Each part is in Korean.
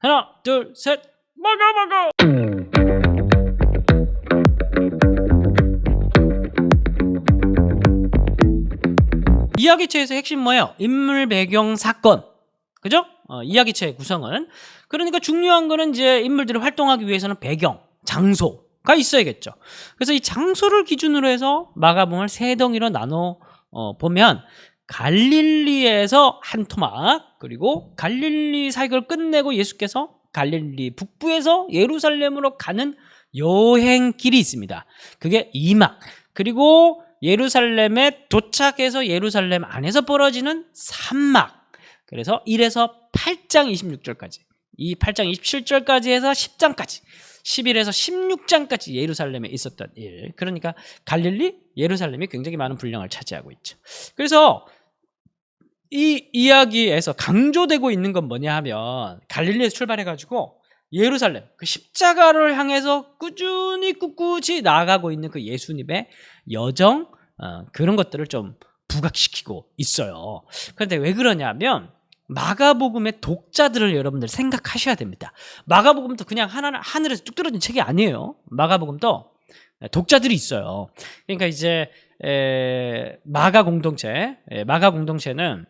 하나, 둘, 셋. 먹어. 이야기체에서 핵심 뭐예요? 인물, 배경, 사건. 그죠? 이야기체의 구성은. 그러니까 중요한 거는 이제 인물들이 활동하기 위해서는 배경, 장소가 있어야겠죠. 그래서 이 장소를 기준으로 해서 마가복음을 세 덩이로 나눠 보면 갈릴리에서 한 토막, 그리고 갈릴리 사역을 끝내고 예수께서 갈릴리 북부에서 예루살렘으로 가는 여행길이 있습니다. 그게 2막. 그리고 예루살렘에 도착해서 예루살렘 안에서 벌어지는 3막. 그래서 1에서 8장 26절까지, 이 8장 27절까지 해서 10장까지, 11에서 16장까지 예루살렘에 있었던 일. 그러니까 갈릴리, 예루살렘이 굉장히 많은 분량을 차지하고 있죠. 그래서 이 이야기에서 강조되고 있는 건 뭐냐 하면 갈릴리에서 출발해가지고 예루살렘, 그 십자가를 향해서 꾸준히 꿋꿋이 나아가고 있는 그 예수님의 여정, 그런 것들을 좀 부각시키고 있어요. 그런데 왜 그러냐면 마가복음의 독자들을 여러분들 생각하셔야 됩니다. 마가복음도 그냥 하늘에서 뚝 떨어진 책이 아니에요. 마가복음도 독자들이 있어요. 그러니까 이제 마가 공동체는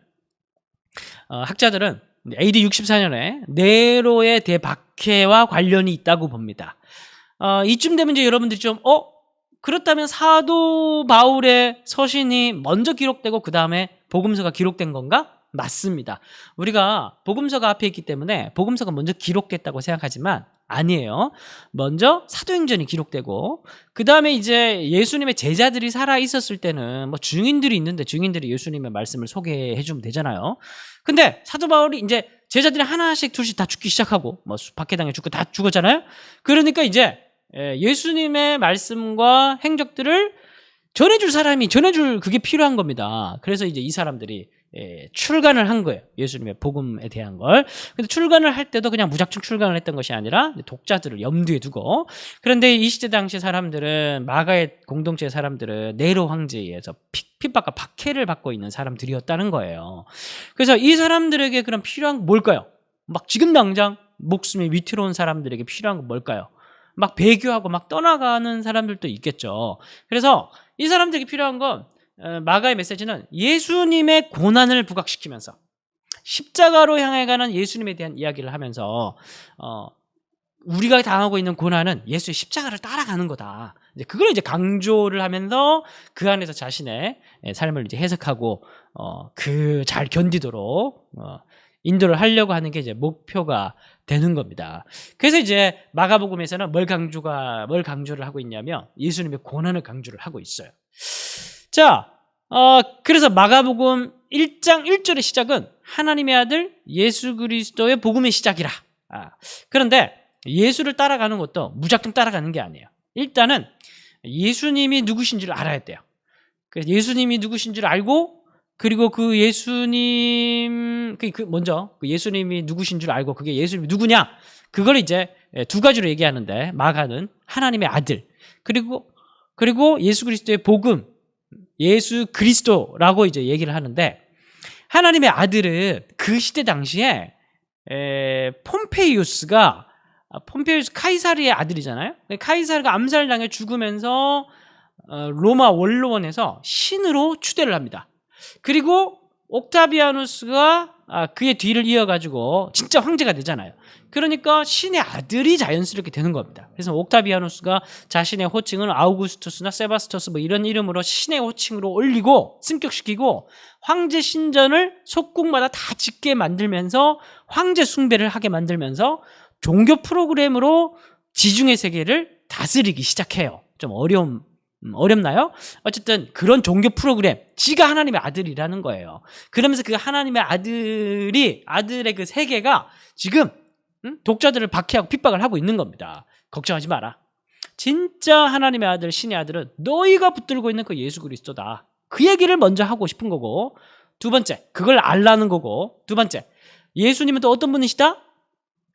학자들은 AD 64년에 네로의 대박해와 관련이 있다고 봅니다. 이쯤 되면 이제 여러분들이 좀 그렇다면 사도 바울의 서신이 먼저 기록되고 그 다음에 복음서가 기록된 건가? 맞습니다. 우리가 복음서가 앞에 있기 때문에 복음서가 먼저 기록됐다고 생각하지만 아니에요. 먼저 사도행전이 기록되고 그 다음에 이제 예수님의 제자들이 살아 있었을 때는 뭐 증인들이 있는데 증인들이 예수님의 말씀을 소개해 주면 되잖아요. 근데 사도 바울이 이제 제자들이 하나씩 둘씩 다 죽기 시작하고 뭐 박해당해 죽고 다 죽었잖아요. 그러니까 이제 예수님의 말씀과 행적들을 전해줄 사람이 전해줄 그게 필요한 겁니다. 그래서 이제 이 사람들이 출간을 한 거예요. 예수님의 복음에 대한 걸. 근데 출간을 할 때도 그냥 무작정 출간을 했던 것이 아니라 독자들을 염두에 두고. 그런데 이 시대 당시 사람들은, 마가의 공동체의 사람들은 네로 황제에 의해서 핍박과 박해를 받고 있는 사람들이었다는 거예요. 그래서 이 사람들에게 그럼 필요한 건 뭘까요? 막 지금 당장 목숨이 위태로운 사람들에게 필요한 건 뭘까요? 막 배교하고 막 떠나가는 사람들도 있겠죠. 그래서 이 사람들에게 필요한 건, 마가의 메시지는 예수님의 고난을 부각시키면서 십자가로 향해 가는 예수님에 대한 이야기를 하면서 우리가 당하고 있는 고난은 예수의 십자가를 따라가는 거다. 이제 그걸 이제 강조를 하면서 그 안에서 자신의 삶을 이제 해석하고 그 잘 견디도록 인도를 하려고 하는 게 이제 목표가 되는 겁니다. 그래서 이제 마가복음에서는 뭘 강조를 하고 있냐면 예수님의 고난을 강조를 하고 있어요. 자, 그래서 마가복음 1장 1절의 시작은 하나님의 아들 예수 그리스도의 복음의 시작이라. 그런데 예수를 따라가는 것도 무작정 따라가는 게 아니에요. 일단은 예수님이 누구신지를 알아야 돼요. 그래서 예수님이 누구신지를 알고, 그리고 그 예수님, 먼저 그 예수님이 누구신 줄 알고 그게 예수님이 누구냐? 그걸 이제 두 가지로 얘기하는데, 마가는 하나님의 아들, 그리고 예수 그리스도의 복음, 예수 그리스도라고 이제 얘기를 하는데, 하나님의 아들은 그 시대 당시에 폼페이우스 카이사르의 아들이잖아요. 카이사르가 암살당해 죽으면서 로마 원로원에서 신으로 추대를 합니다. 그리고 옥타비아누스가 그의 뒤를 이어가지고 진짜 황제가 되잖아요. 그러니까 신의 아들이 자연스럽게 되는 겁니다. 그래서 옥타비아누스가 자신의 호칭을 아우구스투스나 세바스토스 뭐 이런 이름으로 신의 호칭으로 올리고 승격시키고 황제 신전을 속국마다 다 짓게 만들면서 황제 숭배를 하게 만들면서 종교 프로그램으로 지중해 세계를 다스리기 시작해요. 좀 어렵나요? 어쨌든 그런 종교 프로그램, 지가 하나님의 아들이라는 거예요. 그러면서 그 하나님의 아들의 그 세계가 지금 독자들을 박해하고 핍박을 하고 있는 겁니다. 걱정하지 마라. 진짜 하나님의 아들, 신의 아들은 너희가 붙들고 있는 그 예수 그리스도다. 그 얘기를 먼저 하고 싶은 거고, 두 번째, 그걸 알라는 거고, 두 번째, 예수님은 또 어떤 분이시다?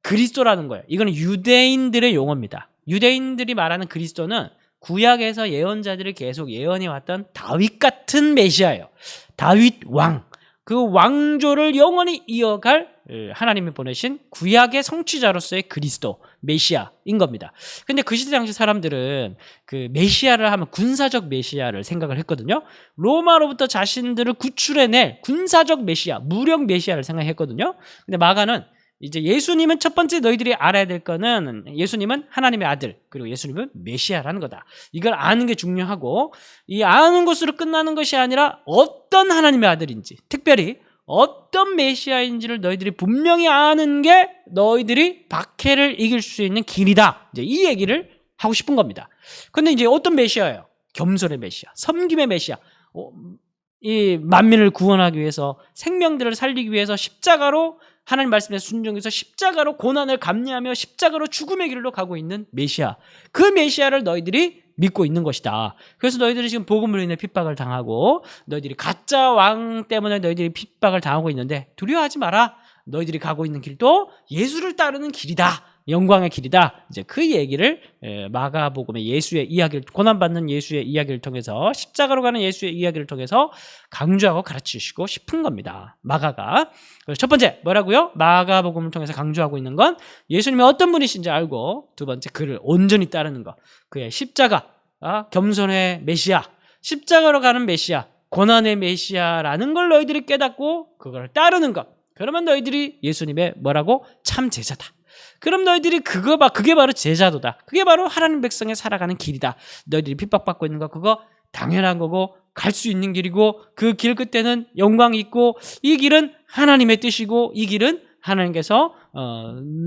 그리스도라는 거예요. 이거는 유대인들의 용어입니다. 유대인들이 말하는 그리스도는 구약에서 예언자들이 계속 예언해왔던 다윗 같은 메시아예요. 다윗 왕. 그 왕조를 영원히 이어갈 하나님이 보내신 구약의 성취자로서의 그리스도 메시아인 겁니다. 근데 그 시대 당시 사람들은 그 메시아를 하면 군사적 메시아를 생각을 했거든요. 로마로부터 자신들을 구출해낼 군사적 메시아, 무력 메시아를 생각했거든요. 근데 마가는 이제 예수님은 첫 번째 너희들이 알아야 될 거는 예수님은 하나님의 아들, 그리고 예수님은 메시아라는 거다. 이걸 아는 게 중요하고, 이 아는 것으로 끝나는 것이 아니라 어떤 하나님의 아들인지, 특별히 어떤 메시아인지를 너희들이 분명히 아는 게 너희들이 박해를 이길 수 있는 길이다. 이제 이 얘기를 하고 싶은 겁니다. 근데 이제 어떤 메시아예요? 겸손의 메시아, 섬김의 메시아. 이 만민을 구원하기 위해서, 생명들을 살리기 위해서 십자가로, 하나님 말씀에 순종해서 십자가로 고난을 감내하며 십자가로 죽음의 길로 가고 있는 메시아. 그 메시아를 너희들이 믿고 있는 것이다. 그래서 너희들이 지금 복음으로 인해 핍박을 당하고, 너희들이 가짜 왕 때문에 너희들이 핍박을 당하고 있는데 두려워하지 마라. 너희들이 가고 있는 길도 예수를 따르는 길이다. 영광의 길이다. 이제 그 얘기를 마가복음의 예수의 이야기를, 고난받는 예수의 이야기를 통해서, 십자가로 가는 예수의 이야기를 통해서 강조하고 가르치시고 싶은 겁니다. 마가가. 첫 번째 뭐라고요? 마가복음을 통해서 강조하고 있는 건 예수님이 어떤 분이신지 알고, 두 번째 그를 온전히 따르는 것. 그의 십자가, 겸손의 메시아, 십자가로 가는 메시아, 고난의 메시아라는 걸 너희들이 깨닫고 그걸 따르는 것. 그러면 너희들이 예수님의 뭐라고? 참 제자다. 그럼 너희들이 그게 바로 제자도다. 그게 바로 하나님 백성의 살아가는 길이다. 너희들이 핍박받고 있는 거 그거 당연한 거고, 갈 수 있는 길이고, 그 길 끝에는 영광이 있고, 이 길은 하나님의 뜻이고, 이 길은 하나님께서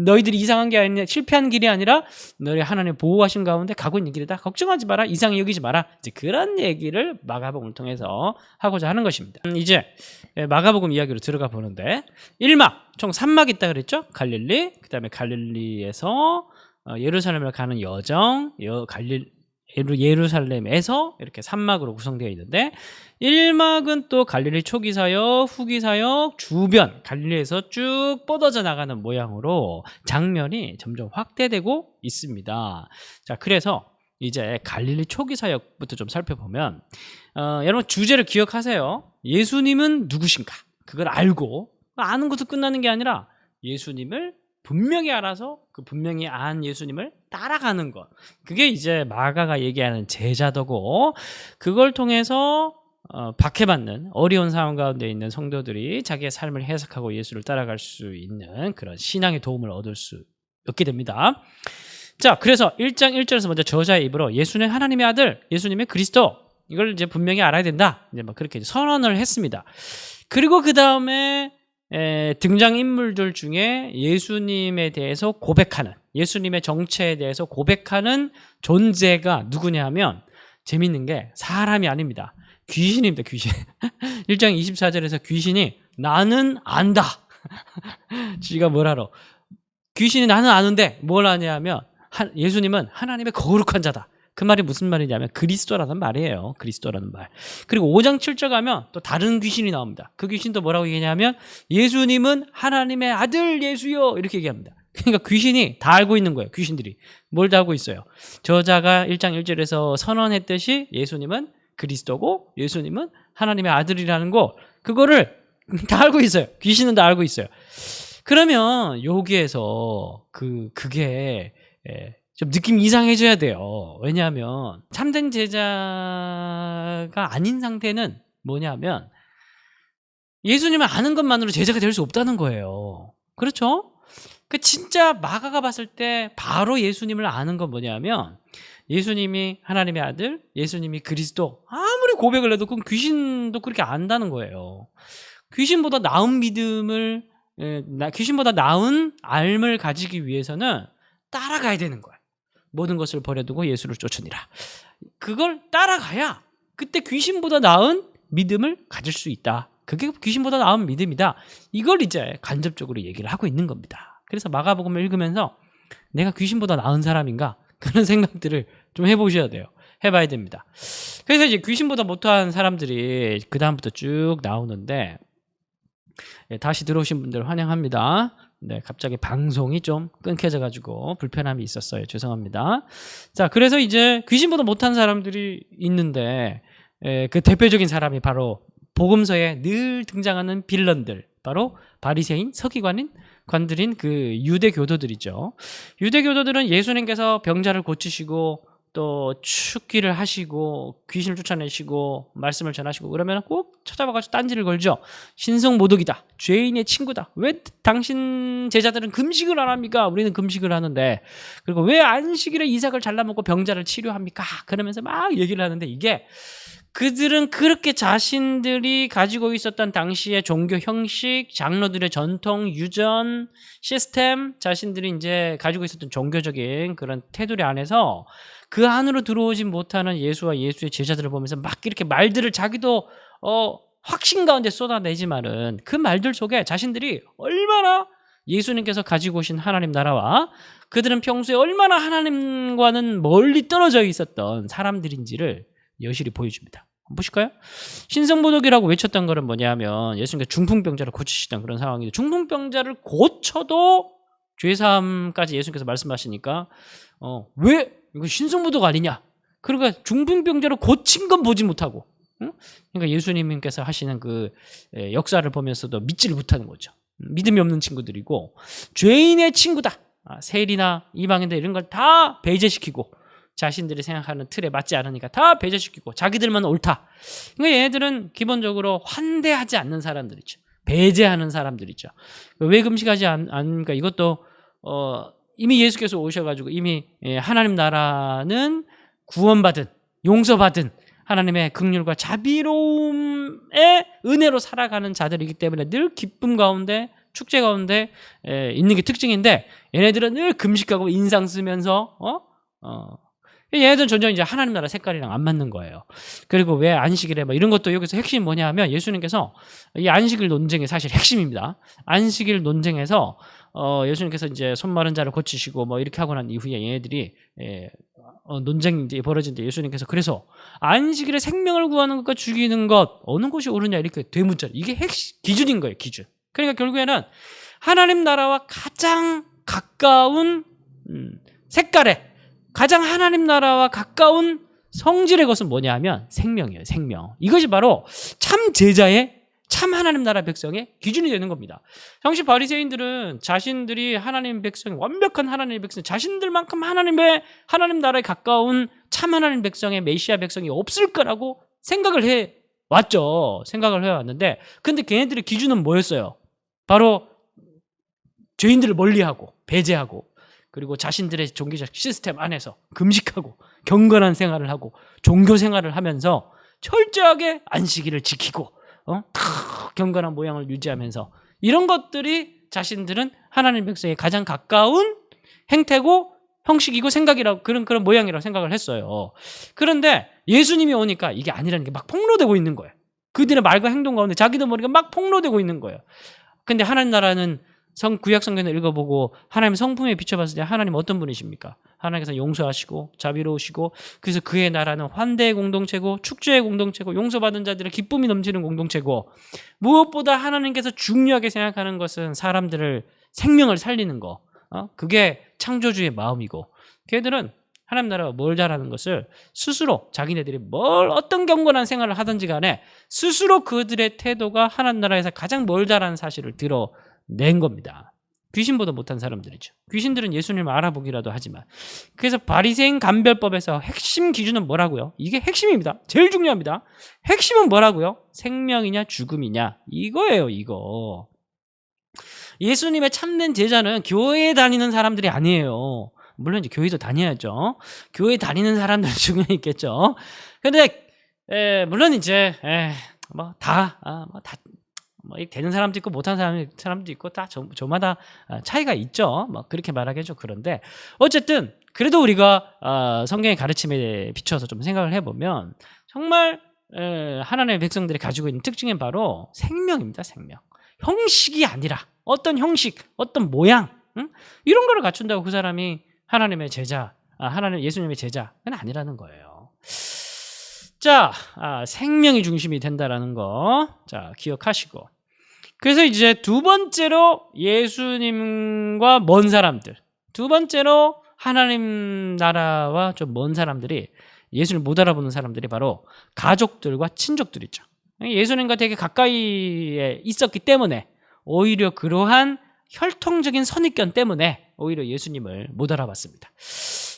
너희들이 이상한 게 아니라, 실패한 길이 아니라 너희 하나님 보호하신 가운데 가고 있는 길이다. 걱정하지 마라. 이상히 여기지 마라. 이제 그런 얘기를 마가복음을 통해서 하고자 하는 것입니다. 이제 마가복음 이야기로 들어가 보는데, 1막, 총 3막 있다 그랬죠? 갈릴리, 그 다음에 갈릴리에서 예루살렘을 가는 여정, 예루살렘에서 이렇게 3막으로 구성되어 있는데, 1막은 또 갈릴리 초기 사역, 후기 사역, 주변, 갈릴리에서 쭉 뻗어져 나가는 모양으로 장면이 점점 확대되고 있습니다. 자, 그래서 이제 갈릴리 초기 사역부터 좀 살펴보면, 여러분 주제를 기억하세요. 예수님은 누구신가? 그걸 알고, 아는 것도 끝나는 게 아니라 예수님을 분명히 알아서 그 분명히 안 예수님을 따라가는 것. 그게 이제 마가가 얘기하는 제자도고, 그걸 통해서 박해받는 어려운 상황 가운데 있는 성도들이 자기의 삶을 해석하고 예수를 따라갈 수 있는 그런 신앙의 도움을 얻을 수 있게 됩니다. 자, 그래서 1장 1절에서 먼저 저자의 입으로 예수는 하나님의 아들, 예수님의 그리스도, 이걸 이제 분명히 알아야 된다. 이제 막 그렇게 선언을 했습니다. 그리고 그 다음에 등장인물들 중에 예수님에 대해서 고백하는, 예수님의 정체에 대해서 고백하는 존재가 누구냐 하면, 재밌는 게 사람이 아닙니다. 귀신입니다. 귀신. 1장 24절에서 귀신이 나는 안다. 지가 뭘 알아. 귀신이 나는 아는데 뭘 아냐면, 예수님은 하나님의 거룩한 자다. 그 말이 무슨 말이냐면 그리스도라는 말이에요. 그리스도라는 말. 그리고 5장 7절 가면 또 다른 귀신이 나옵니다. 그 귀신도 뭐라고 얘기하냐면 예수님은 하나님의 아들 예수요, 이렇게 얘기합니다. 그러니까 귀신이 다 알고 있는 거예요. 귀신들이 뭘 다 알고 있어요. 저자가 1장 1절에서 선언했듯이 예수님은 그리스도고 예수님은 하나님의 아들이라는 거, 그거를 다 알고 있어요. 귀신은 다 알고 있어요. 그러면 여기에서 그게 좀 느낌이 이상해져야 돼요. 왜냐하면 참된 제자가 아닌 상태는 뭐냐면 예수님을 아는 것만으로 제자가 될 수 없다는 거예요. 그렇죠? 그 진짜 마가가 봤을 때 바로 예수님을 아는 건 뭐냐면, 예수님이 하나님의 아들, 예수님이 그리스도, 아무리 고백을 해도 그건 귀신도 그렇게 안다는 거예요. 귀신보다 나은 믿음을, 귀신보다 나은 알을 가지기 위해서는 따라가야 되는 거예요. 모든 것을 버려두고 예수를 쫓으니라. 그걸 따라가야 그때 귀신보다 나은 믿음을 가질 수 있다. 그게 귀신보다 나은 믿음이다. 이걸 이제 간접적으로 얘기를 하고 있는 겁니다. 그래서 마가복음을 읽으면서 내가 귀신보다 나은 사람인가? 그런 생각들을 좀 해보셔야 돼요. 해봐야 됩니다. 그래서 이제 귀신보다 못한 사람들이 그 다음부터 쭉 나오는데, 다시 들어오신 분들 환영합니다. 네, 갑자기 방송이 좀 끊겨져가지고 불편함이 있었어요. 죄송합니다. 자, 그래서 이제 귀신보다 못한 사람들이 있는데, 그 대표적인 사람이 바로 복음서에 늘 등장하는 빌런들, 바로 바리새인, 서기관들인 그 유대 교도들이죠. 유대 교도들은 예수님께서 병자를 고치시고 또 축기를 하시고 귀신을 쫓아내시고 말씀을 전하시고 그러면 꼭 찾아와가지고 딴지를 걸죠. 신성모독이다, 죄인의 친구다, 왜 당신 제자들은 금식을 안 합니까? 우리는 금식을 하는데. 그리고 왜 안식일에 이삭을 잘라먹고 병자를 치료합니까? 그러면서 막 얘기를 하는데, 이게 그들은 그렇게 자신들이 가지고 있었던 당시의 종교 형식, 장로들의 전통, 유전, 시스템, 자신들이 이제 가지고 있었던 종교적인 그런 테두리 안에서 그 안으로 들어오지 못하는 예수와 예수의 제자들을 보면서 막 이렇게 말들을 자기도 확신 가운데 쏟아내지만은 그 말들 속에 자신들이 얼마나 예수님께서 가지고 오신 하나님 나라와 그들은 평소에 얼마나 하나님과는 멀리 떨어져 있었던 사람들인지를 여실히 보여줍니다. 한번 보실까요? 신성모독이라고 외쳤던 거는 뭐냐면 예수님께서 중풍병자를 고치시던 그런 상황인데, 중풍병자를 고쳐도 죄사함까지 예수님께서 말씀하시니까 왜 이거 신성모독 아니냐? 그러니까 중풍병자를 고친 건 보지 못하고, 응? 그러니까 예수님께서 하시는 그 역사를 보면서도 믿지를 못하는 거죠. 믿음이 없는 친구들이고, 죄인의 친구다, 세일이나 이방인들 이런 걸 다 배제시키고, 자신들이 생각하는 틀에 맞지 않으니까 다 배제시키고 자기들만 옳다. 그러니까 얘네들은 기본적으로 환대하지 않는 사람들이죠. 배제하는 사람들이죠. 왜 금식하지 않으니까, 이것도 이미 예수께서 오셔가지고 이미 하나님 나라는 구원받은, 용서받은 하나님의 긍휼과 자비로움의 은혜로 살아가는 자들이기 때문에 늘 기쁨 가운데, 축제 가운데 있는 게 특징인데, 얘네들은 늘 금식하고 인상 쓰면서 얘네들은 전혀 이제 하나님 나라 색깔이랑 안 맞는 거예요. 그리고 왜 안식일에 이런 것도 여기서 핵심이 뭐냐 하면, 예수님께서 이 안식일 논쟁의 사실 핵심입니다. 안식일 논쟁에서 예수님께서 이제 손 마른 자를 고치시고 이렇게 하고 난 이후에 얘네들이 논쟁이 이제 벌어진데, 예수님께서 그래서 안식일에 생명을 구하는 것과 죽이는 것 어느 것이 옳으냐 이렇게 되묻잖아요. 이게 핵심 기준인 거예요, 기준. 그러니까 결국에는 하나님 나라와 가장 가까운 색깔에, 가장 하나님 나라와 가까운 성질의 것은 뭐냐 하면 생명이에요, 생명. 이것이 바로 참 제자의, 참 하나님 나라 백성의 기준이 되는 겁니다. 당시 바리새인들은 자신들이 하나님 백성, 완벽한 하나님 백성, 자신들만큼 하나님 나라에 가까운 참 하나님 백성의 메시아 백성이 없을 거라고 생각을 해왔죠. 생각을 해왔는데, 근데 걔네들의 기준은 뭐였어요? 바로 죄인들을 멀리하고 배제하고, 그리고 자신들의 종교적 시스템 안에서 금식하고 경건한 생활을 하고 종교 생활을 하면서 철저하게 안식일을 지키고 경건한 모양을 유지하면서, 이런 것들이 자신들은 하나님 백성에 가장 가까운 행태고 형식이고 생각이라고, 그런 모양이라고 생각을 했어요. 그런데 예수님이 오니까 이게 아니라는 게 막 폭로되고 있는 거예요. 그들의 말과 행동 가운데 자기도 모르게 막 폭로되고 있는 거예요. 근데 하나님 나라는 구약 성경을 읽어보고 하나님 성품에 비춰봤을 때 하나님 어떤 분이십니까? 하나님께서 용서하시고 자비로우시고, 그래서 그의 나라는 환대의 공동체고 축제의 공동체고 용서받은 자들의 기쁨이 넘치는 공동체고, 무엇보다 하나님께서 중요하게 생각하는 것은 사람들을 생명을 살리는 거, 그게 창조주의 마음이고, 걔들은 하나님 나라가 뭘 잘하는 것을 스스로 자기네들이 어떤 경건한 생활을 하든지 간에 스스로 그들의 태도가 하나님 나라에서 가장 뭘 잘하는 사실을 낸 겁니다. 귀신보다 못한 사람들이죠. 귀신들은 예수님을 알아보기라도 하지만. 그래서 바리새인 감별법에서 핵심 기준은 뭐라고요? 이게 핵심입니다. 제일 중요합니다. 핵심은 뭐라고요? 생명이냐 죽음이냐, 이거예요, 이거. 예수님의 참된 제자는 교회에 다니는 사람들이 아니에요. 물론 이제 교회도 다녀야죠. 교회 다니는 사람들은 중요히 있겠죠. 근데 물론 이제 되는 사람도 있고 못하는 사람도 있고 다 저마다 차이가 있죠. 그렇게 말하겠죠. 그런데 어쨌든 그래도 우리가 성경의 가르침에 비춰서 좀 생각을 해보면, 정말 하나님의 백성들이 가지고 있는 특징은 바로 생명입니다. 생명. 형식이 아니라 어떤 형식, 어떤 모양, 이런 거를 갖춘다고 그 사람이 하나님의 제자, 예수님의 제자는 아니라는 거예요. 자, 생명이 중심이 된다라는 거, 자, 기억하시고. 그래서 이제 두 번째로 예수님과 먼 사람들, 두 번째로 하나님 나라와 좀 먼 사람들이, 예수를 못 알아보는 사람들이 바로 가족들과 친족들이죠. 예수님과 되게 가까이에 있었기 때문에 오히려 그러한 혈통적인 선입견 때문에 오히려 예수님을 못 알아봤습니다.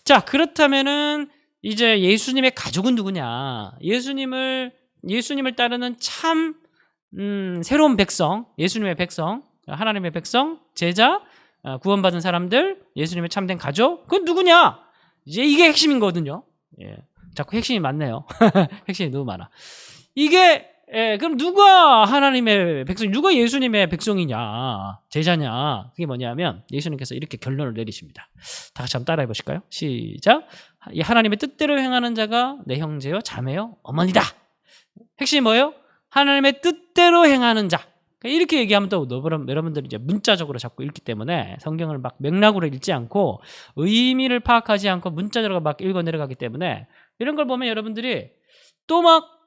자, 그렇다면은 이제 예수님의 가족은 누구냐? 예수님을 따르는 참 새로운 백성, 예수님의 백성, 하나님의 백성, 제자, 구원받은 사람들, 예수님의 참된 가족, 그건 누구냐? 이제 이게 핵심인 거거든요. 예. 자꾸 핵심이 많네요. 핵심이 너무 많아. 이게 그럼 누가 하나님의 백성, 누가 예수님의 백성이냐, 제자냐? 그게 뭐냐면 예수님께서 이렇게 결론을 내리십니다. 다 같이 한번 따라해 보실까요? 시작. 이 하나님의 뜻대로 행하는 자가 내 형제요, 자매요, 어머니다. 핵심이 뭐예요? 하나님의 뜻대로 행하는 자. 이렇게 얘기하면 또 여러분들이 이제 문자적으로 자꾸 읽기 때문에 성경을 막 맥락으로 읽지 않고 의미를 파악하지 않고 문자적으로 막 읽어 내려가기 때문에 이런 걸 보면 여러분들이 또 막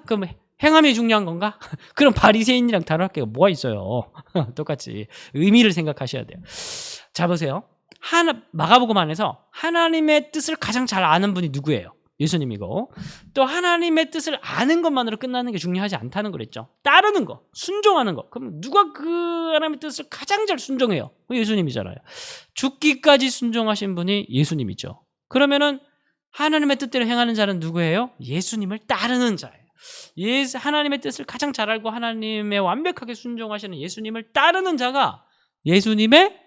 그럼 행함이 중요한 건가? 그럼 바리새인이랑 다를 게 뭐가 있어요? 똑같이 의미를 생각하셔야 돼요. 자, 보세요. 마가복음 안에서 하나님의 뜻을 가장 잘 아는 분이 누구예요? 예수님이고, 또 하나님의 뜻을 아는 것만으로 끝나는 게 중요하지 않다는 그랬죠. 따르는 거, 순종하는 거. 그럼 누가 그 하나님의 뜻을 가장 잘 순종해요? 예수님이잖아요. 죽기까지 순종하신 분이 예수님이죠. 그러면은 하나님의 뜻대로 행하는 자는 누구예요? 예수님을 따르는 자예요. 하나님의 뜻을 가장 잘 알고 하나님의 완벽하게 순종하시는 예수님을 따르는 자가 예수님의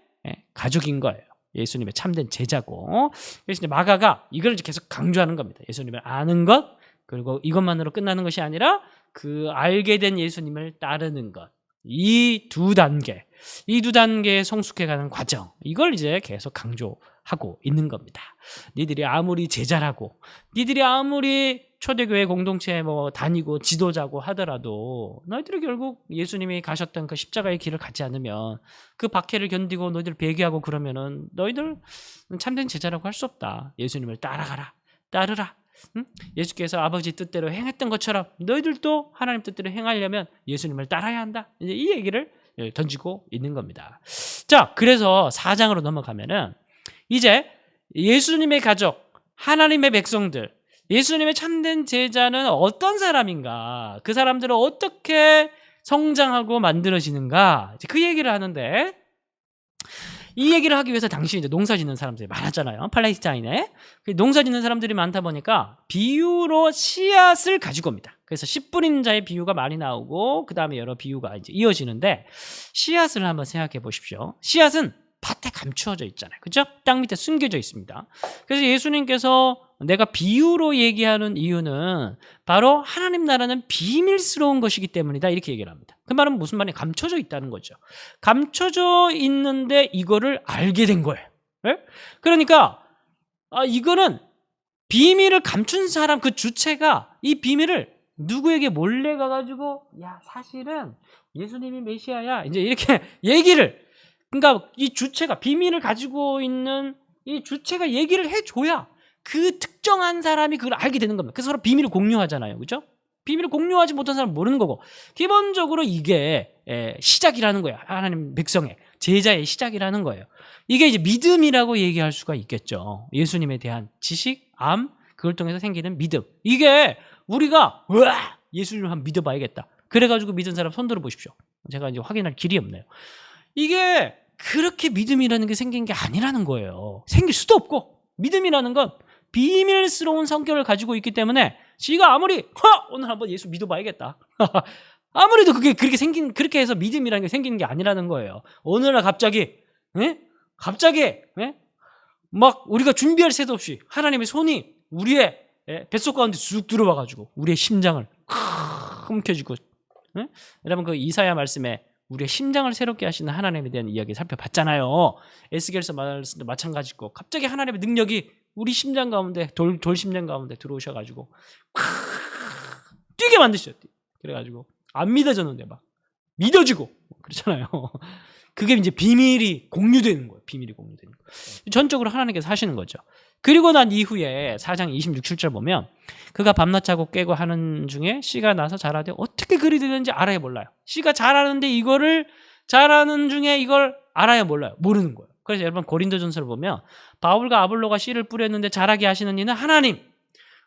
가족인 거예요. 예수님의 참된 제자고. 그래서 이제 마가가 이걸 이제 계속 강조하는 겁니다. 예수님을 아는 것, 그리고 이것만으로 끝나는 것이 아니라 그 알게 된 예수님을 따르는 것. 이 두 단계에 성숙해가는 과정, 이걸 이제 계속 강조하고 있는 겁니다. 니들이 아무리 제자라고, 니들이 아무리 초대교회 공동체에 다니고 지도자고 하더라도 너희들이 결국 예수님이 가셨던 그 십자가의 길을 가지 않으면, 그 박해를 견디고 너희들 배교하고 그러면은 너희들 참된 제자라고 할 수 없다. 예수님을 따르라. 응? 예수께서 아버지 뜻대로 행했던 것처럼 너희들도 하나님 뜻대로 행하려면 예수님을 따라야 한다. 이제 이 얘기를 던지고 있는 겁니다. 자, 그래서 4장으로 넘어가면은 이제 예수님의 가족, 하나님의 백성들, 예수님의 참된 제자는 어떤 사람인가, 그 사람들은 어떻게 성장하고 만들어지는가, 그 얘기를 하는데, 이 얘기를 하기 위해서 당시 이제 농사 짓는 사람들이 많았잖아요. 팔레스타인에. 농사 짓는 사람들이 많다 보니까 비유로 씨앗을 가지고 옵니다. 그래서 씨 뿌린 자의 비유가 많이 나오고, 그 다음에 여러 비유가 이제 이어지는데, 씨앗을 한번 생각해 보십시오. 씨앗은 밭에 감추어져 있잖아요. 그죠? 땅 밑에 숨겨져 있습니다. 그래서 예수님께서 내가 비유로 얘기하는 이유는 바로 하나님 나라는 비밀스러운 것이기 때문이다, 이렇게 얘기를 합니다. 그 말은 무슨 말이냐? 감춰져 있다는 거죠. 감춰져 있는데 이거를 알게 된 거예요. 네? 그러니까 이거는 비밀을 감춘 사람, 그 주체가 이 비밀을 누구에게 몰래 가가지고, 야, 사실은 예수님이 메시아야, 이제 이렇게 얘기를, 그러니까 이 주체가, 비밀을 가지고 있는 이 주체가 얘기를 해줘야 그 특정한 사람이 그걸 알게 되는 겁니다. 그래서 서로 비밀을 공유하잖아요. 그죠? 비밀을 공유하지 못한 사람은 모르는 거고, 기본적으로 이게 시작이라는 거예요. 하나님 백성의, 제자의 시작이라는 거예요. 이게 이제 믿음이라고 얘기할 수가 있겠죠. 예수님에 대한 지식, 그걸 통해서 생기는 믿음. 이게 우리가 예수님을 한번 믿어봐야겠다, 그래가지고 믿은 사람 손 들어 보십시오. 제가 이제 확인할 길이 없네요. 이게 그렇게 믿음이라는 게 생긴 게 아니라는 거예요. 생길 수도 없고, 믿음이라는 건 비밀스러운 성격을 가지고 있기 때문에 지가 아무리 오늘 한번 예수 믿어봐야겠다 아무래도 그렇게 해서 믿음이라는 게 생기는 게 아니라는 거예요. 어느 날 갑자기 막 우리가 준비할 새도 없이 하나님의 손이 우리의 뱃속 가운데 쑥 들어와가지고 우리의 심장을 움켜쥐고, 여러분 그 이사야 말씀에 우리의 심장을 새롭게 하시는 하나님에 대한 이야기 살펴봤잖아요. 에스겔서 말씀도 마찬가지고, 갑자기 하나님의 능력이 우리 심장 가운데, 돌 심장 가운데 들어오셔가지고 뛰게 만드셨대. 그래가지고 안 믿어졌는데 막 믿어지고 그렇잖아요. 그게 이제 비밀이 공유되는 거예요. 비밀이 공유되는 거. 전적으로 하나님께서 하시는 거죠. 그리고 난 이후에 4장 26, 7절 보면, 그가 밤낮 자고 깨고 하는 중에 씨가 나서 자라되 어떻게 그리 되는지 알아야 몰라요. 씨가 자라는데 이거를 자라는 중에 이걸 알아야 몰라요. 모르는 거예요. 그래서 여러분 고린도전서를 보면 바울과 아볼로가 씨를 뿌렸는데 자라게 하시는 이는 하나님,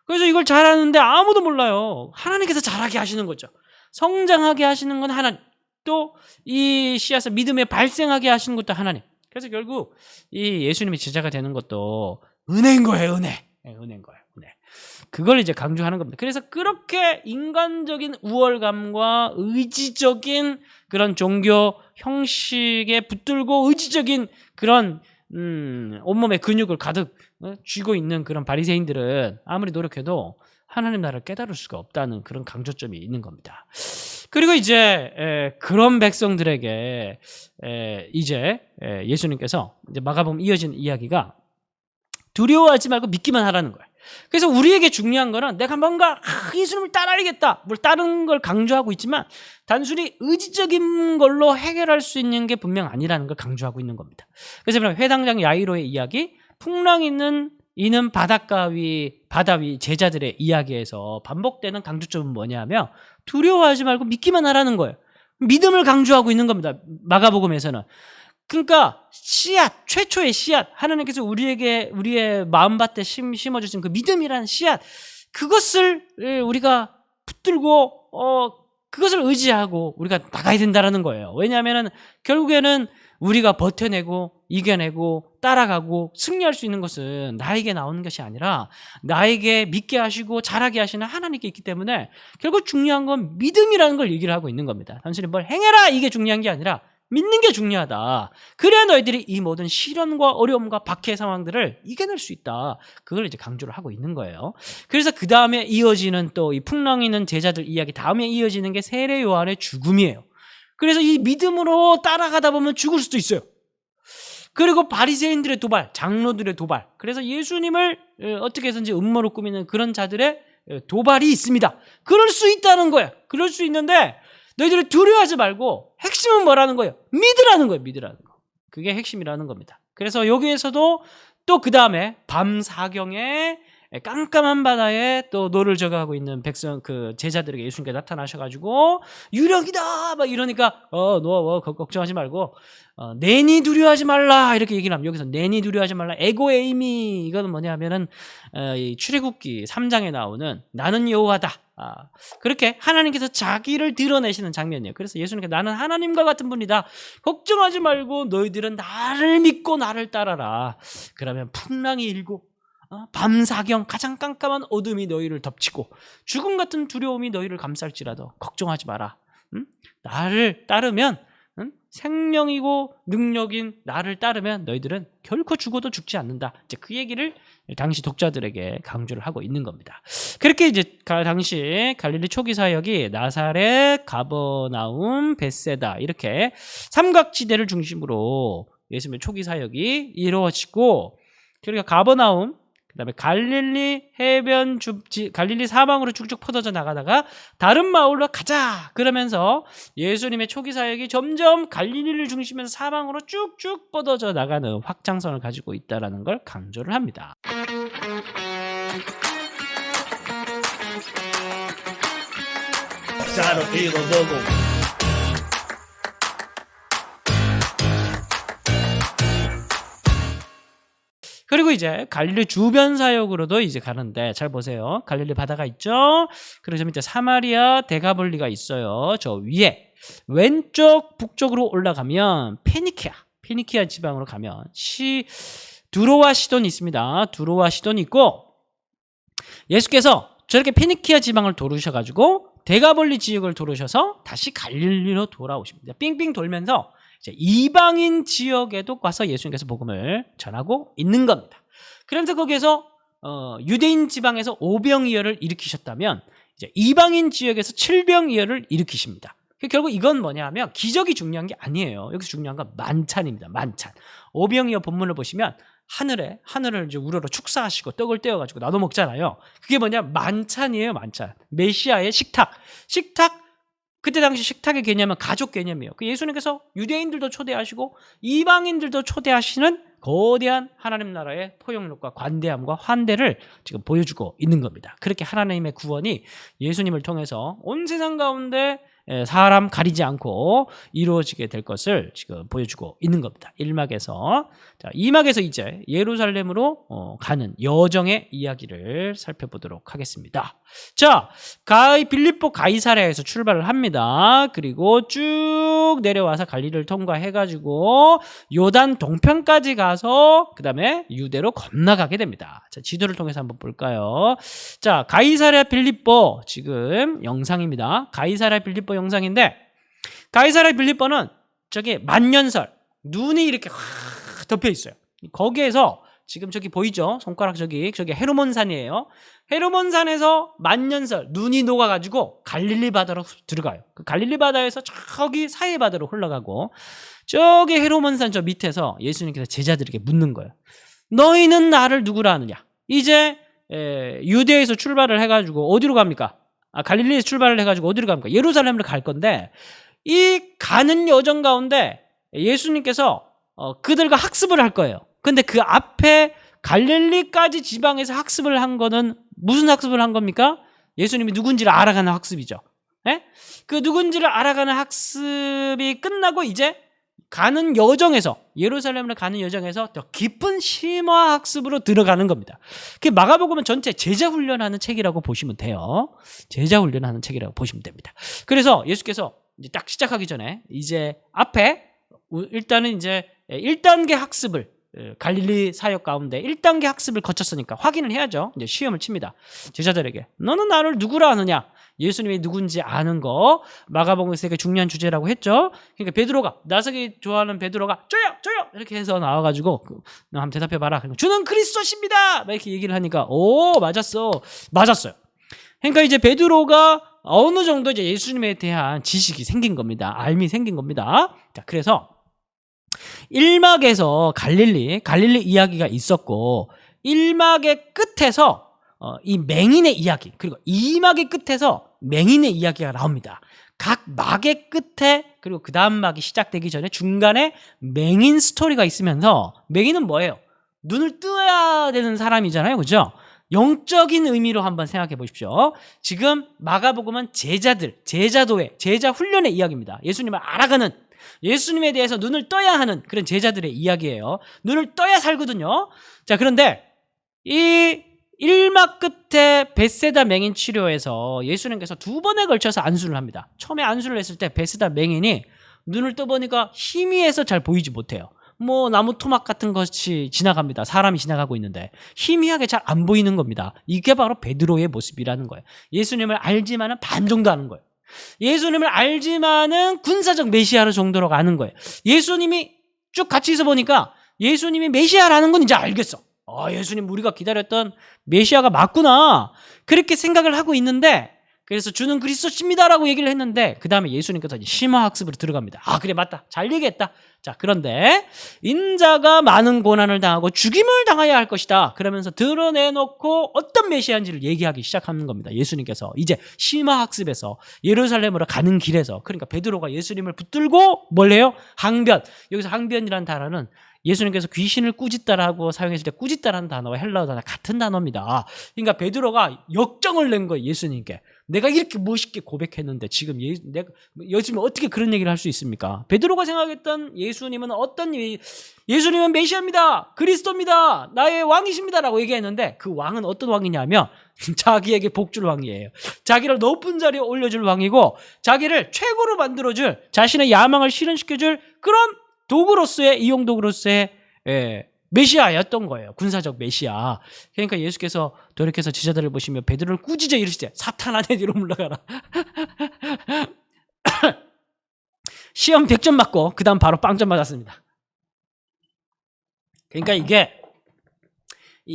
그래서 이걸 잘하는데 아무도 몰라요. 하나님께서 잘하게 하시는 거죠. 성장하게 하시는 건 하나님. 또 이 씨앗을 믿음에 발생하게 하시는 것도 하나님. 그래서 결국 이 예수님이 제자가 되는 것도 은혜인 거예요. 은혜. 네, 은혜인 거예요. 은혜. 그걸 이제 강조하는 겁니다. 그래서 그렇게 인간적인 우월감과 의지적인 그런 종교 형식에 붙들고 의지적인 그런 온몸에 근육을 가득 쥐고 있는 그런 바리새인들은 아무리 노력해도 하나님 나라를 깨달을 수가 없다는 그런 강조점이 있는 겁니다. 그리고 이제 그런 백성들에게 이제 예수님께서 이제 마가복음 이어진 이야기가 두려워하지 말고 믿기만 하라는 거예요. 그래서 우리에게 중요한 거는 내가 뭔가 예수님을 따라야겠다, 뭘 따르는 걸 강조하고 있지만 단순히 의지적인 걸로 해결할 수 있는 게 분명 아니라는 걸 강조하고 있는 겁니다. 그래서 회당장 야이로의 이야기, 풍랑 있는 이는 바다 위 제자들의 이야기에서 반복되는 강조점은 뭐냐면 두려워하지 말고 믿기만 하라는 거예요. 믿음을 강조하고 있는 겁니다. 마가복음에서는. 그러니까 씨앗, 최초의 씨앗, 하나님께서 우리의 마음밭에 심어주신 그 믿음이라는 씨앗, 그것을 우리가 붙들고 그것을 의지하고 우리가 나가야 된다는 거예요. 왜냐하면 결국에는 우리가 버텨내고 이겨내고 따라가고 승리할 수 있는 것은 나에게 나오는 것이 아니라 나에게 믿게 하시고 잘하게 하시는 하나님께 있기 때문에 결국 중요한 건 믿음이라는 걸 얘기를 하고 있는 겁니다. 단순히 뭘 행해라 이게 중요한 게 아니라 믿는 게 중요하다. 그래야 너희들이 이 모든 시련과 어려움과 박해 상황들을 이겨낼 수 있다. 그걸 이제 강조를 하고 있는 거예요. 그래서 그 다음에 이어지는 또 이 풍랑 있는 제자들 이야기 다음에 이어지는 게 세례 요한의 죽음이에요. 그래서 이 믿음으로 따라가다 보면 죽을 수도 있어요. 그리고 바리새인들의 도발, 장로들의 도발. 그래서 예수님을 어떻게 해서든지 음모로 꾸미는 그런 자들의 도발이 있습니다. 그럴 수 있다는 거예요. 그럴 수 있는데 너희들이 두려워하지 말고 핵심은 뭐라는 거예요? 믿으라는 거예요. 믿으라는 거. 그게 핵심이라는 겁니다. 그래서 여기에서도 또 그 다음에 밤 사경에 깜깜한 바다에 또 노를 저가하고 있는 백성 그 제자들에게 예수님께 나타나셔가지고 유령이다 막 이러니까 너 걱정하지 말고 내니 두려워하지 말라 이렇게 얘기를 하면 여기서 내니 두려워하지 말라 에고에이미 이거는 뭐냐면은 이 출애굽기 3장에 나오는 나는 여호와다 그렇게 하나님께서 자기를 드러내시는 장면이에요. 그래서 예수님께서 나는 하나님과 같은 분이다. 걱정하지 말고 너희들은 나를 믿고 나를 따라라. 그러면 풍랑이 일고 밤사경 가장 깜깜한 어둠이 너희를 덮치고 죽음 같은 두려움이 너희를 감쌀지라도 걱정하지 마라. 나를 따르면 생명이고 능력인 나를 따르면 너희들은 결코 죽어도 죽지 않는다. 이제 그 얘기를 당시 독자들에게 강조를 하고 있는 겁니다. 그렇게 이제 당시 갈릴리 초기 사역이 나사렛, 가버나움, 벳세다 이렇게 삼각지대를 중심으로 예수님의 초기 사역이 이루어지고 그러니까 가버나움 그다음에 갈릴리 해변 갈릴리 사방으로 쭉쭉 퍼져져 나가다가 다른 마을로 가자 그러면서 예수님의 초기 사역이 점점 갈릴리를 중심으로 사방으로 쭉쭉 뻗어져 나가는 확장선을 가지고 있다라는 걸 강조를 합니다. 역사로 읽어보고 그리고 이제 갈릴리 주변 사역으로도 이제 가는데 잘 보세요. 갈릴리 바다가 있죠. 그리고 저 밑에 사마리아 데가볼리가 있어요. 저 위에 왼쪽 북쪽으로 올라가면 페니키아 지방으로 가면 두로와 시돈이 있습니다. 두로와 시돈이 있고 예수께서 저렇게 페니키아 지방을 도르셔가지고 데가볼리 지역을 도르셔서 다시 갈릴리로 돌아오십니다. 삥삥 돌면서 이방인 지역에도 가서 예수님께서 복음을 전하고 있는 겁니다. 그러면서 거기에서 유대인 지방에서 오병이어를 일으키셨다면 이제 이방인 지역에서 칠병이어를 일으키십니다. 결국 이건 뭐냐 하면 기적이 중요한 게 아니에요. 여기서 중요한 건 만찬입니다. 만찬. 오병이어 본문을 보시면 하늘을 이제 우러러 축사하시고 떡을 떼어가지고 나눠 먹잖아요. 그게 뭐냐 만찬이에요. 만찬. 메시아의 식탁. 그때 당시 식탁의 개념은 가족 개념이에요. 예수님께서 유대인들도 초대하시고 이방인들도 초대하시는 거대한 하나님 나라의 포용력과 관대함과 환대를 지금 보여주고 있는 겁니다. 그렇게 하나님의 구원이 예수님을 통해서 온 세상 가운데 사람 가리지 않고 이루어지게 될 것을 지금 보여주고 있는 겁니다. 1막에서. 자, 2막에서 이제 예루살렘으로 가는 여정의 이야기를 살펴보도록 하겠습니다. 자, 빌립보 가이사랴에서 출발을 합니다. 그리고 쭉 내려와서 갈릴리를 통과해가지고 요단 동편까지 가서 그 다음에 유대로 건너가게 됩니다. 자, 지도를 통해서 한번 볼까요? 자, 가이사랴 빌립보 지금 영상입니다. 가이사랴 빌립보 영상인데, 가이사랴 빌립보는 저기 만년설 눈이 이렇게 확 덮여 있어요. 거기에서 지금 저기 보이죠? 손가락 저기 헤르몬산이에요. 헤르몬산에서 만년설 눈이 녹아가지고 갈릴리 바다로 들어가요. 그 갈릴리 바다에서 저기 사해 바다로 흘러가고, 저기 헤르몬산 저 밑에서 예수님께서 제자들에게 묻는 거예요. 너희는 나를 누구라 하느냐? 이제 유대에서 출발을 해가지고 어디로 갑니까? 갈릴리에서 출발을 해가지고 어디로 갑니까? 예루살렘으로 갈 건데, 이 가는 여정 가운데 예수님께서 그들과 학습을 할 거예요. 근데 그 앞에 갈릴리까지 지방에서 학습을 한 거는 무슨 학습을 한 겁니까? 예수님이 누군지를 알아가는 학습이죠. 네? 그 누군지를 알아가는 학습이 끝나고 이제 가는 여정에서, 예루살렘으로 가는 여정에서 더 깊은 심화 학습으로 들어가는 겁니다. 그 마가복음은 전체 제자 훈련하는 책이라고 보시면 돼요. 제자 훈련하는 책이라고 보시면 됩니다. 그래서 예수께서 이제 딱 시작하기 전에 이제 앞에 일단은 이제 1단계 학습을, 갈릴리 사역 가운데 1단계 학습을 거쳤으니까 확인을 해야죠. 이제 시험을 칩니다. 제자들에게 너는 나를 누구라 하느냐? 예수님이 누군지 아는 거 마가복음에서 되게 중요한 주제라고 했죠. 그러니까 베드로가, 나서기 좋아하는 베드로가 저요 이렇게 해서 나와가지고 너 한번 대답해봐라. 주는 그리스도십니다 이렇게 얘기를 하니까 오 맞았어요. 그러니까 이제 베드로가 어느 정도 이제 예수님에 대한 지식이 생긴 겁니다. 알미 생긴 겁니다. 자, 그래서 1막에서 갈릴리 이야기가 있었고, 1막의 끝에서 이 맹인의 이야기, 그리고 2막의 끝에서 맹인의 이야기가 나옵니다. 각 막의 끝에, 그리고 그 다음 막이 시작되기 전에 중간에 맹인 스토리가 있으면서, 맹인은 뭐예요? 눈을 뜨야 되는 사람이잖아요. 그죠? 영적인 의미로 한번 생각해 보십시오. 지금 마가복음은 제자도의, 제자 훈련의 이야기입니다. 예수님을 알아가는, 예수님에 대해서 눈을 떠야 하는 그런 제자들의 이야기예요. 눈을 떠야 살거든요. 자, 그런데 이 1막 끝에 벳세다 맹인 치료에서 예수님께서 2번에 걸쳐서 안수를 합니다. 처음에 안수를 했을 때 벳세다 맹인이 눈을 떠보니까 희미해서 잘 보이지 못해요. 뭐 나무 토막 같은 것이 지나갑니다. 사람이 지나가고 있는데 희미하게 잘 안 보이는 겁니다. 이게 바로 베드로의 모습이라는 거예요. 예수님을 알지만은 반 정도 아는 거예요. 예수님을 알지만은 군사적 메시아로 정도로 아는 거예요. 예수님이 쭉 같이 있어 보니까 예수님이 메시아라는 건 이제 알겠어. 예수님 우리가 기다렸던 메시아가 맞구나. 그렇게 생각을 하고 있는데, 그래서 주는 그리스도십니다라고 얘기를 했는데, 그 다음에 예수님께서 심화 학습으로 들어갑니다. 그래 맞다. 잘 얘기했다. 자, 그런데 인자가 많은 고난을 당하고 죽임을 당해야 할 것이다. 그러면서 드러내놓고 어떤 메시아인지를 얘기하기 시작하는 겁니다. 예수님께서 이제 심화 학습에서 예루살렘으로 가는 길에서, 그러니까 베드로가 예수님을 붙들고 뭘 해요? 항변. 여기서 항변이라는 단어는 예수님께서 귀신을 꾸짖다라고 사용했을 때 꾸짖다라는 단어와 헬라어 단어 같은 단어입니다. 그러니까 베드로가 역정을 낸 거예요. 예수님께. 내가 이렇게 멋있게 고백했는데 지금 내가 요즘에 어떻게 그런 얘기를 할 수 있습니까? 베드로가 생각했던 예수님은 예수님은 메시아입니다. 그리스도입니다. 나의 왕이십니다라고 얘기했는데, 그 왕은 어떤 왕이냐면 자기에게 복줄 왕이에요. 자기를 높은 자리에 올려줄 왕이고, 자기를 최고로 만들어줄, 자신의 야망을 실현시켜줄 그런 도구로서의, 이용 도구로서의 메시아였던 거예요. 군사적 메시아. 그러니까 예수께서 돌이켜서 제자들을 보시며 베드로를 꾸짖어 이르시되 사탄아 내 뒤로 물러가라. 시험 100점 맞고 그 다음 바로 빵점 맞았습니다. 그러니까 이게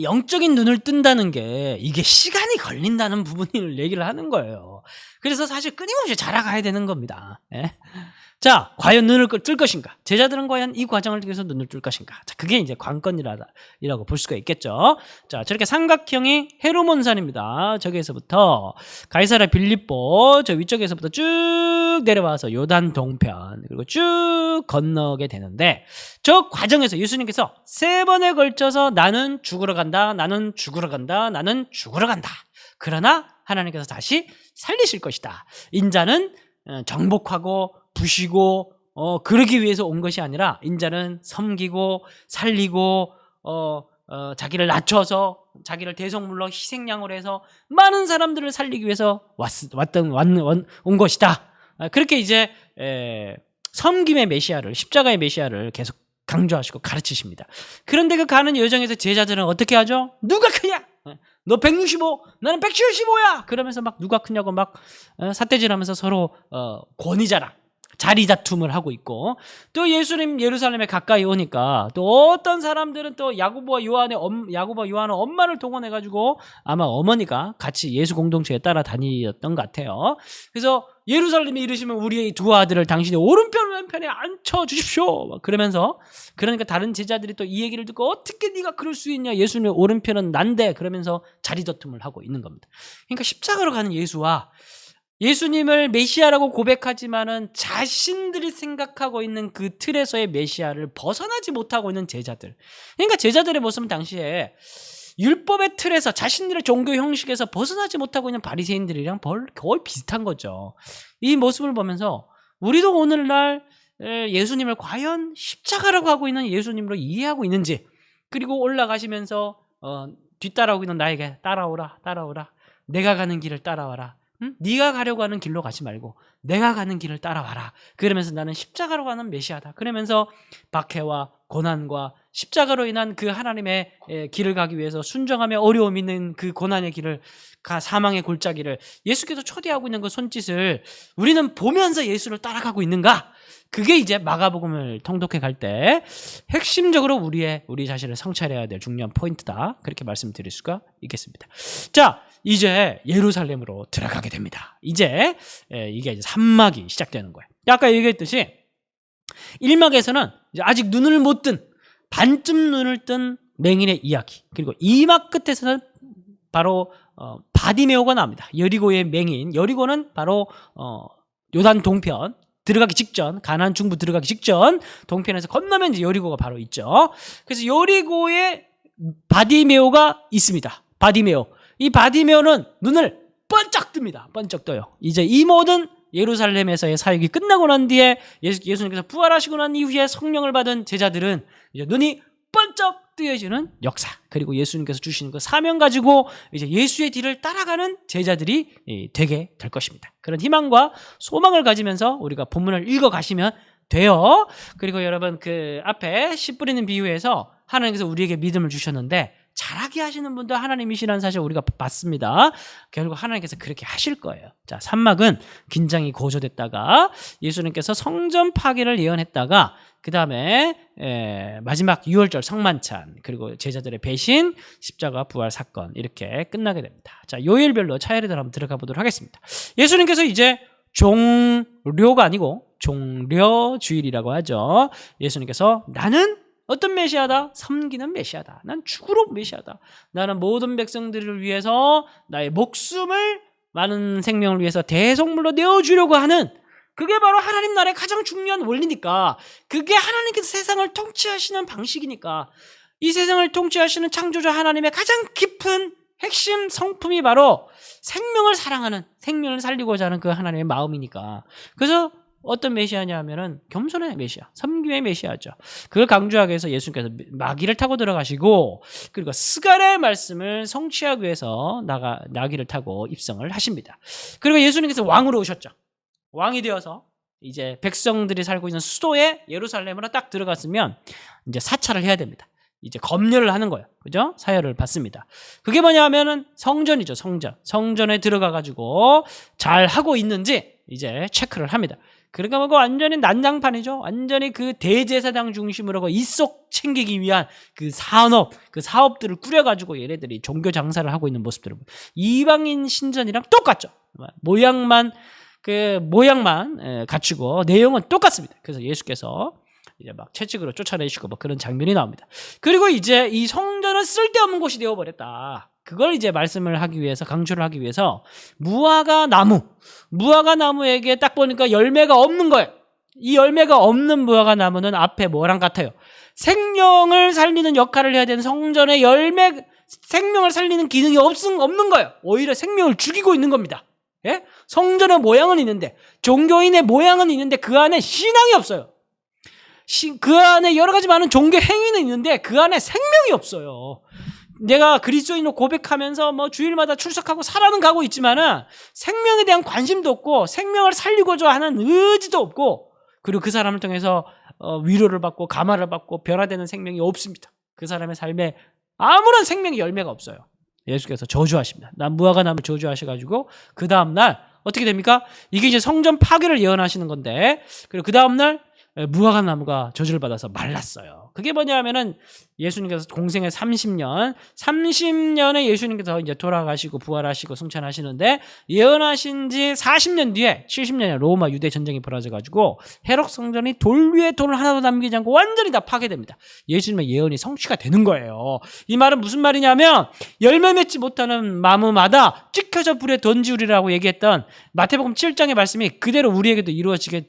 영적인 눈을 뜬다는 게 이게 시간이 걸린다는 부분을 얘기를 하는 거예요. 그래서 사실 끊임없이 자라가야 되는 겁니다. 자, 과연 눈을 뜰 것인가? 제자들은 과연 이 과정을 통해서 눈을 뜰 것인가? 자, 그게 이제 관건이라고 볼 수가 있겠죠. 자, 저렇게 삼각형이 헤르몬산입니다. 저기에서부터 가이사랴 빌립보, 저 위쪽에서부터 쭉 내려와서 요단 동편, 그리고 쭉 건너게 되는데, 저 과정에서 예수님께서 3번에 걸쳐서 나는 죽으러 간다, 나는 죽으러 간다, 나는 죽으러 간다. 그러나 하나님께서 다시 살리실 것이다. 인자는 정복하고 부시고 그러기 위해서 온 것이 아니라 인자는 섬기고 살리고 자기를 낮춰서 자기를 대성물로 희생양으로 해서 많은 사람들을 살리기 위해서 온 것이다. 그렇게 이제 섬김의 메시아를, 십자가의 메시아를 계속 강조하시고 가르치십니다. 그런데 그 가는 여정에서 제자들은 어떻게 하죠? 누가 크냐? 너 165, 나는 175야. 그러면서 막 누가 크냐고 막 삿대질하면서 서로 권위 자랑, 자리 다툼을 하고 있고, 또 예수님 예루살렘에 가까이 오니까 또 어떤 사람들은 또 야고보와 요한은 엄마를 동원해 가지고 아마 어머니가 같이 예수 공동체에 따라다니었던 것 같아요. 그래서 예루살렘에 이르시면 우리의 두 아들을 당신의 오른편 왼편에 앉혀 주십시오. 그러면서 그러니까 다른 제자들이 또 이 얘기를 듣고 어떻게 네가 그럴 수 있냐? 예수님의 오른편은 난데. 그러면서 자리 다툼을 하고 있는 겁니다. 그러니까 십자가로 가는 예수와 예수님을 메시아라고 고백하지만은 자신들이 생각하고 있는 그 틀에서의 메시아를 벗어나지 못하고 있는 제자들. 그러니까 제자들의 모습은 당시에 율법의 틀에서 자신들의 종교 형식에서 벗어나지 못하고 있는 바리새인들이랑 거의 비슷한 거죠. 이 모습을 보면서 우리도 오늘날 예수님을 과연 십자가라고 하고 있는 예수님으로 이해하고 있는지, 그리고 올라가시면서 뒤따라오고 있는 나에게 따라오라, 따라오라, 내가 가는 길을 따라와라. 네가 가려고 하는 길로 가지 말고 내가 가는 길을 따라와라. 그러면서 나는 십자가로 가는 메시아다. 그러면서 박해와 고난과 십자가로 인한 그 하나님의 길을 가기 위해서 순정하며 어려움 있는 그 고난의 길을, 사망의 골짜기를 예수께서 초대하고 있는 그 손짓을 우리는 보면서 예수를 따라가고 있는가? 그게 이제 마가복음을 통독해 갈 때 핵심적으로 우리 자신을 성찰해야 될 중요한 포인트다. 그렇게 말씀드릴 수가 있겠습니다. 자, 이제 예루살렘으로 들어가게 됩니다. 이제 이게 이제 3막이 시작되는 거예요. 아까 얘기했듯이 1막에서는 이제 아직 눈을 못 뜬, 반쯤 눈을 뜬 맹인의 이야기, 그리고 2막 끝에서는 바로 바디메오가 나옵니다. 여리고의 맹인. 여리고는 바로 요단 동편 들어가기 직전, 가나안 중부 들어가기 직전 동편에서 건너면 이제 여리고가 바로 있죠. 그래서 여리고에 바디메오가 있습니다. 바디메오. 이 바디메오는 눈을 번쩍 뜹니다. 번쩍 떠요. 이제 이 모든 예루살렘에서의 사역이 끝나고 난 뒤에 예수님께서 부활하시고 난 이후에 성령을 받은 제자들은 이제 눈이 번쩍 뜨여지는 역사, 그리고 예수님께서 주시는 그 사명 가지고 이제 예수의 뒤를 따라가는 제자들이 되게 될 것입니다. 그런 희망과 소망을 가지면서 우리가 본문을 읽어 가시면 돼요. 그리고 여러분, 그 앞에 씨 뿌리는 비유에서 하나님께서 우리에게 믿음을 주셨는데 잘하게 하시는 분도 하나님이시라는 사실 우리가 봤습니다. 결국 하나님께서 그렇게 하실 거예요. 자, 3막은 긴장이 고조됐다가 예수님께서 성전 파괴를 예언했다가 그 다음에 마지막 6월절 성만찬, 그리고 제자들의 배신, 십자가 부활 사건, 이렇게 끝나게 됩니다. 자, 요일별로 차례대로 한번 들어가 보도록 하겠습니다. 예수님께서 이제 종료가 아니고 종려주일이라고 하죠. 예수님께서 나는 어떤 메시아다? 섬기는 메시아다. 난 죽으러 메시아다. 나는 모든 백성들을 위해서 나의 목숨을, 많은 생명을 위해서 대속물로 내어주려고 하는, 그게 바로 하나님 나라의 가장 중요한 원리니까, 그게 하나님께서 세상을 통치하시는 방식이니까, 이 세상을 통치하시는 창조자 하나님의 가장 깊은 핵심 성품이 바로 생명을 사랑하는, 생명을 살리고자 하는 그 하나님의 마음이니까. 그래서 어떤 메시아냐 하면은 겸손의 메시아, 섬김의 메시아죠. 그걸 강조하기 위해서 예수님께서 마귀를 타고 들어가시고, 그리고 스갈의 말씀을 성취하기 위해서 나귀를 타고 입성을 하십니다. 그리고 예수님께서 왕으로 오셨죠. 왕이 되어서 이제 백성들이 살고 있는 수도에 예루살렘으로 딱 들어갔으면 이제 사찰을 해야 됩니다. 이제 검열을 하는 거예요. 그죠? 사열을 받습니다. 그게 뭐냐 하면은 성전이죠. 성전에 들어가 가지고 잘 하고 있는지 이제 체크를 합니다. 그러니까 뭐 완전히 난장판이죠. 완전히 그 대제사장 중심으로 그 입속 챙기기 위한 그 사업들을 꾸려가지고 얘네들이 종교 장사를 하고 있는 모습들을, 이방인 신전이랑 똑같죠. 모양만 갖추고 내용은 똑같습니다. 그래서 예수께서 이제 막 채찍으로 쫓아내시고 뭐 그런 장면이 나옵니다. 그리고 이제 이 성전은 쓸데없는 곳이 되어버렸다. 그걸 이제 말씀을 하기 위해서, 강조를 하기 위해서 무화과 나무에게 딱 보니까 열매가 없는 거예요. 이 열매가 없는 무화과 나무는 앞에 뭐랑 같아요? 생명을 살리는 역할을 해야 되는 성전의 생명을 살리는 기능이 없는 거예요. 오히려 생명을 죽이고 있는 겁니다. 예? 성전의 모양은 있는데, 종교인의 모양은 있는데 그 안에 신앙이 없어요. 그 안에 여러 가지 많은 종교 행위는 있는데 그 안에 생명이 없어요. 내가 그리스도인으로 고백하면서 뭐 주일마다 출석하고 살아는 가고 있지만은 생명에 대한 관심도 없고 생명을 살리고자 하는 의지도 없고, 그리고 그 사람을 통해서 위로를 받고 감화를 받고 변화되는 생명이 없습니다. 그 사람의 삶에 아무런 생명의 열매가 없어요. 예수께서 저주하십니다. 무화과 나무 저주하셔가지고 그 다음날 어떻게 됩니까? 이게 이제 성전 파괴를 예언하시는 건데, 그리고 그 다음날 무화과 나무가 저주를 받아서 말랐어요. 그게 뭐냐면은 예수님께서 공생애 30년에 예수님께서 이제 돌아가시고 부활하시고 승천하시는데, 예언하신 지 40년 뒤에 70년에 로마 유대 전쟁이 벌어져가지고 헤롯 성전이 돌 위에 돌 하나도 남기지 않고 완전히 다 파괴됩니다. 예수님의 예언이 성취가 되는 거예요. 이 말은 무슨 말이냐면, 열매 맺지 못하는 나무마다 찍혀져 불에 던지우리라고 얘기했던 마태복음 7장의 말씀이 그대로 우리에게도 이루어지게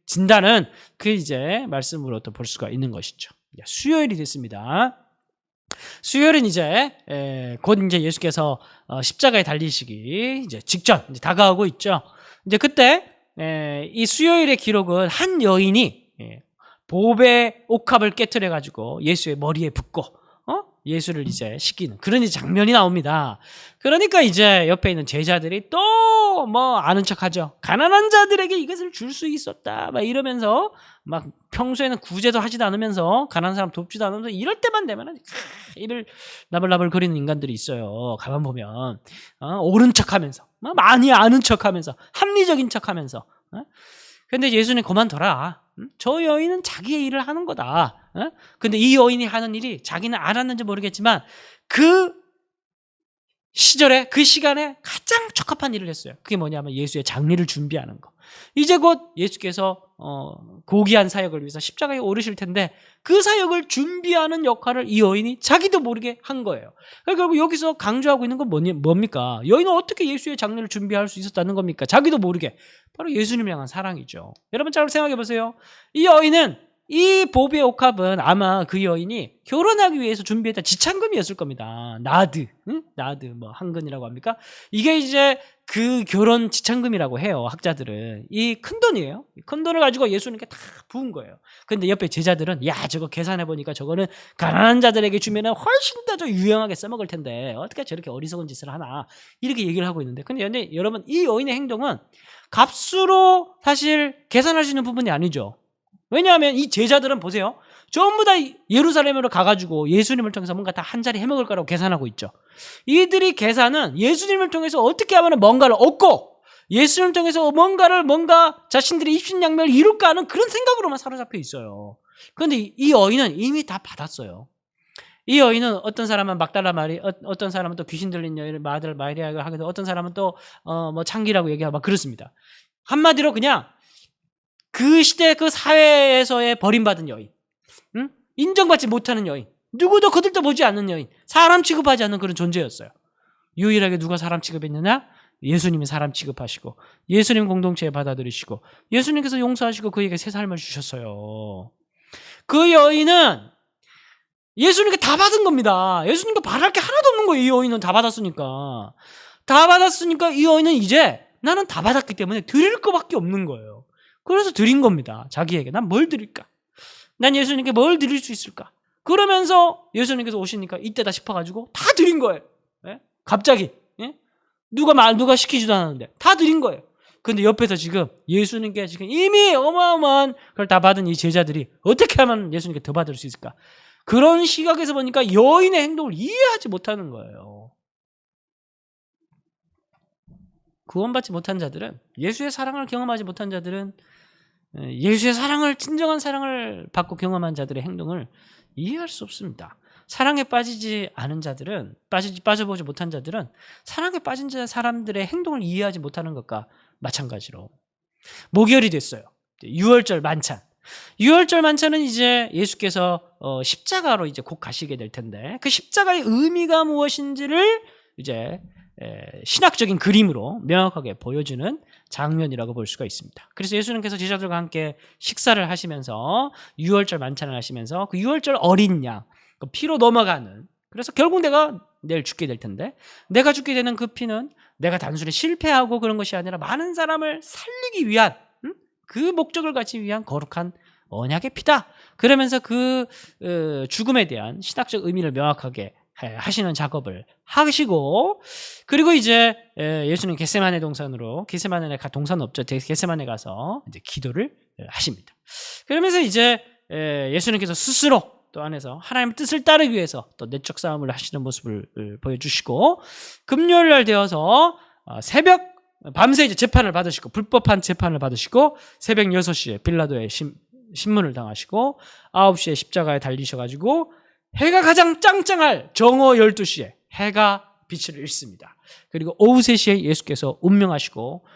진다는 그 이제 말씀으로 또 볼 수가 있는 것이죠. 수요일이 됐습니다. 수요일은 이제 곧 이제 예수께서 십자가에 달리시기 이제 직전 이제 다가오고 있죠. 이제 그때 이 수요일의 기록은 한 여인이 보배 옥합을 깨트려 가지고 예수의 머리에 붓고 예수를 이제 시키는 그런 장면이 나옵니다. 그러니까 이제 옆에 있는 제자들이 또 뭐 아는 척하죠. 가난한 자들에게 이것을 줄 수 있었다 막 이러면서, 막 평소에는 구제도 하지도 않으면서 가난한 사람 돕지도 않으면서 이럴 때만 되면은 이를 나불나불 거리는 인간들이 있어요. 가만 보면 옳은 척하면서 많이 아는 척하면서 합리적인 척하면서. 근데 예수님 그만둬라. 저 여인은 자기의 일을 하는 거다. 근데 이 여인이 하는 일이 자기는 알았는지 모르겠지만 그 시절에 그 시간에 가장 적합한 일을 했어요. 그게 뭐냐면 예수의 장례를 준비하는 거. 이제 곧 예수께서 고귀한 사역을 위해서 십자가에 오르실 텐데 그 사역을 준비하는 역할을 이 여인이 자기도 모르게 한 거예요. 결국 여기서 강조하고 있는 건 뭡니까? 여인은 어떻게 예수의 장례를 준비할 수 있었다는 겁니까? 자기도 모르게. 바로 예수님을 향한 사랑이죠. 여러분 잘 생각해 보세요. 이 여인은, 이 보배 옥합은 아마 그 여인이 결혼하기 위해서 준비했던 지참금이었을 겁니다. 나드, 나드 뭐 한근이라고 합니까? 이게 이제 그 결혼 지참금이라고 해요. 학자들은. 이 큰 돈이에요. 큰 돈을 가지고 예수님께 다 부은 거예요. 근데 옆에 제자들은 야 저거 계산해 보니까 저거는 가난한 자들에게 주면은 훨씬 더 유용하게 써먹을 텐데 어떻게 저렇게 어리석은 짓을 하나, 이렇게 얘기를 하고 있는데, 근데 여러분 이 여인의 행동은 값으로 사실 계산할 수 있는 부분이 아니죠. 왜냐하면 이 제자들은 보세요. 전부 다 예루살렘으로 가가지고 예수님을 통해서 뭔가 다 한 자리 해먹을 거라고 계산하고 있죠. 이들이 계산은 예수님을 통해서 어떻게 하면 뭔가를 얻고 예수님을 통해서 뭔가 자신들의 입신양면을 이룰까 하는 그런 생각으로만 사로잡혀 있어요. 그런데 이 여인은 이미 다 받았어요. 이 여인은 어떤 사람은 막달라 마리, 어떤 사람은 또 귀신 들린 여인을 마들 마리아라고 하기도, 어떤 사람은 또 뭐 창기라고 얘기하고 막 그렇습니다. 한마디로 그냥 그 시대 그 사회에서의 버림받은 여인, 인정받지 못하는 여인, 누구도 거들떠 보지 않는 여인, 사람 취급하지 않는 그런 존재였어요. 유일하게 누가 사람 취급했느냐? 예수님이 사람 취급하시고 예수님 공동체에 받아들이시고 예수님께서 용서하시고 그에게 새 삶을 주셨어요. 그 여인은 예수님께 다 받은 겁니다. 예수님께 바랄 게 하나도 없는 거예요. 이 여인은 다 받았으니까. 다 받았으니까 이 여인은 이제 나는 다 받았기 때문에 드릴 것밖에 없는 거예요. 그래서 드린 겁니다. 자기에게. 난 뭘 드릴까? 난 예수님께 뭘 드릴 수 있을까? 그러면서 예수님께서 오시니까 이때다 싶어가지고 다 드린 거예요. 예? 갑자기. 예? 누가 시키지도 않았는데 다 드린 거예요. 근데 옆에서 지금 예수님께 지금 이미 어마어마한 걸 다 받은 이 제자들이 어떻게 하면 예수님께 더 받을 수 있을까? 그런 시각에서 보니까 여인의 행동을 이해하지 못하는 거예요. 구원받지 못한 자들은, 예수의 사랑을 경험하지 못한 자들은, 예수의 사랑을, 진정한 사랑을 받고 경험한 자들의 행동을 이해할 수 없습니다. 사랑에 빠지지 않은 자들은, 빠져보지 못한 자들은 사랑에 빠진 사람들의 행동을 이해하지 못하는 것과 마찬가지로 목요일이 됐어요. 6월절 만찬. 6월절 만찬은 이제 예수께서 십자가로 이제 곧 가시게 될 텐데, 그 십자가의 의미가 무엇인지를 이제 신학적인 그림으로 명확하게 보여주는 장면이라고 볼 수가 있습니다. 그래서 예수님께서 제자들과 함께 식사를 하시면서 6월절 만찬을 하시면서 그 6월절 어린 양, 그 피로 넘어가는, 그래서 결국 내가 내일 죽게 될 텐데 내가 죽게 되는 그 피는 내가 단순히 실패하고 그런 것이 아니라 많은 사람을 살리기 위한 그 목적을 갖기 위한 거룩한 언약의 피다. 그러면서 그 죽음에 대한 신학적 의미를 명확하게 하시는 작업을 하시고, 그리고 이제 예수님 겟세마네 동산으로, 겟세마네 동산 없죠. 겟세마네 가서 이제 기도를 하십니다. 그러면서 이제 예수님께서 스스로 또 안에서 하나님의 뜻을 따르기 위해서 또 내적 싸움을 하시는 모습을 보여주시고, 금요일 날 되어서 새벽 밤새 이제 재판을 받으시고, 불법한 재판을 받으시고, 새벽 6시에 빌라도의 신문을 당하시고 9시에 십자가에 달리셔가지고 해가 가장 짱짱할 정오 12시에 해가 빛을 잃습니다. 그리고 오후 3시에 예수께서 운명하시고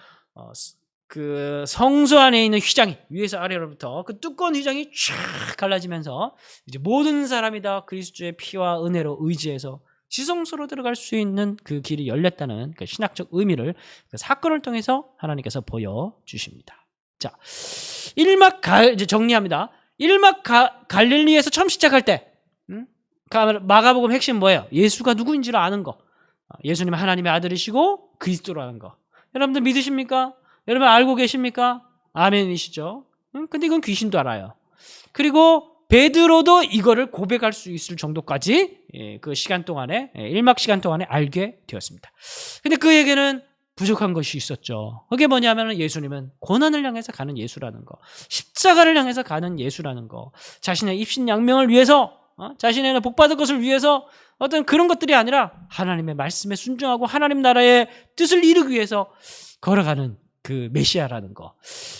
그 성소 안에 있는 휘장이 위에서 아래로부터 그 두꺼운 휘장이 쫙 갈라지면서 이제 모든 사람이 다 그리스도의 피와 은혜로 의지해서 지성소로 들어갈 수 있는 그 길이 열렸다는 그 신학적 의미를 그 사건을 통해서 하나님께서 보여주십니다. 자, 이제 정리합니다. 1막 갈릴리에서 처음 시작할 때 마가복음 핵심 뭐예요? 예수가 누구인지를 아는 거. 예수님은 하나님의 아들이시고 그리스도라는 거. 여러분들 믿으십니까? 여러분 알고 계십니까? 아멘이시죠? 근데 이건 귀신도 알아요. 그리고 베드로도 이거를 고백할 수 있을 정도까지 그 시간 동안에 1막 시간 동안에 알게 되었습니다. 근데 그에게는 부족한 것이 있었죠. 그게 뭐냐면 예수님은 고난을 향해서 가는 예수라는 거, 십자가를 향해서 가는 예수라는 거, 자신의 입신양명을 위해서, 자신의 복받을 것을 위해서 어떤 그런 것들이 아니라 하나님의 말씀에 순종하고 하나님 나라의 뜻을 이루기 위해서 걸어가는 그 메시아라는 거.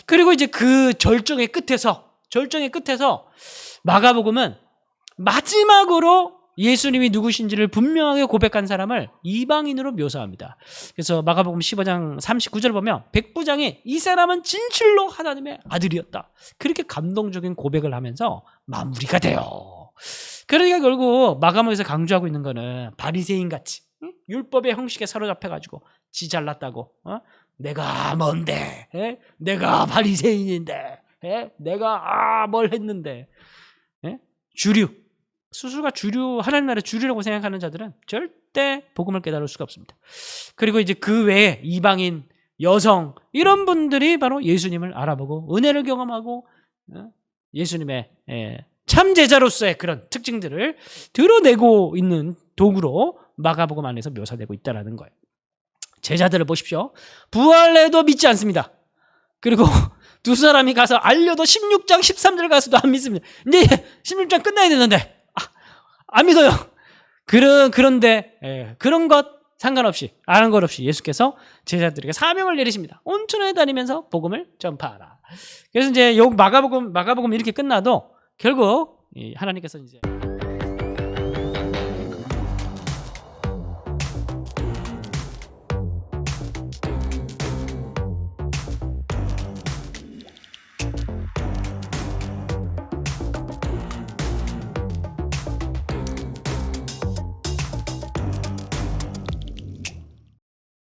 그리고 이제 그 절정의 끝에서 마가복음은 마지막으로 예수님이 누구신지를 분명하게 고백한 사람을 이방인으로 묘사합니다. 그래서 마가복음 15장 39절 보면 백부장이 이 사람은 진실로 하나님의 아들이었다. 그렇게 감동적인 고백을 하면서 마무리가 돼요. 그러니까 결국 마가복음에서 강조하고 있는 거는 바리새인같이 율법의 형식에 사로잡혀가지고 지 잘났다고, 내가 뭔데, 내가 바리새인인데, 내가 뭘 했는데, 주류, 스스로가 주류, 하나님 나라의 주류라고 생각하는 자들은 절대 복음을 깨달을 수가 없습니다. 그리고 이제 그 외에 이방인, 여성 이런 분들이 바로 예수님을 알아보고 은혜를 경험하고 예수님의 참 제자로서의 그런 특징들을 드러내고 있는 도구로 마가복음 안에서 묘사되고 있다는 거예요. 제자들을 보십시오. 부활해도 믿지 않습니다. 그리고 두 사람이 가서 알려도 16장 13절 가서도 안 믿습니다. 이제 16장 끝나야 되는데 안 믿어요. 그런데 그런 것 상관없이, 아는 것 없이 예수께서 제자들에게 사명을 내리십니다. 온천에 다니면서 복음을 전파하라. 그래서 이제 마가복음 이렇게 끝나도 결국 하나님께서 이제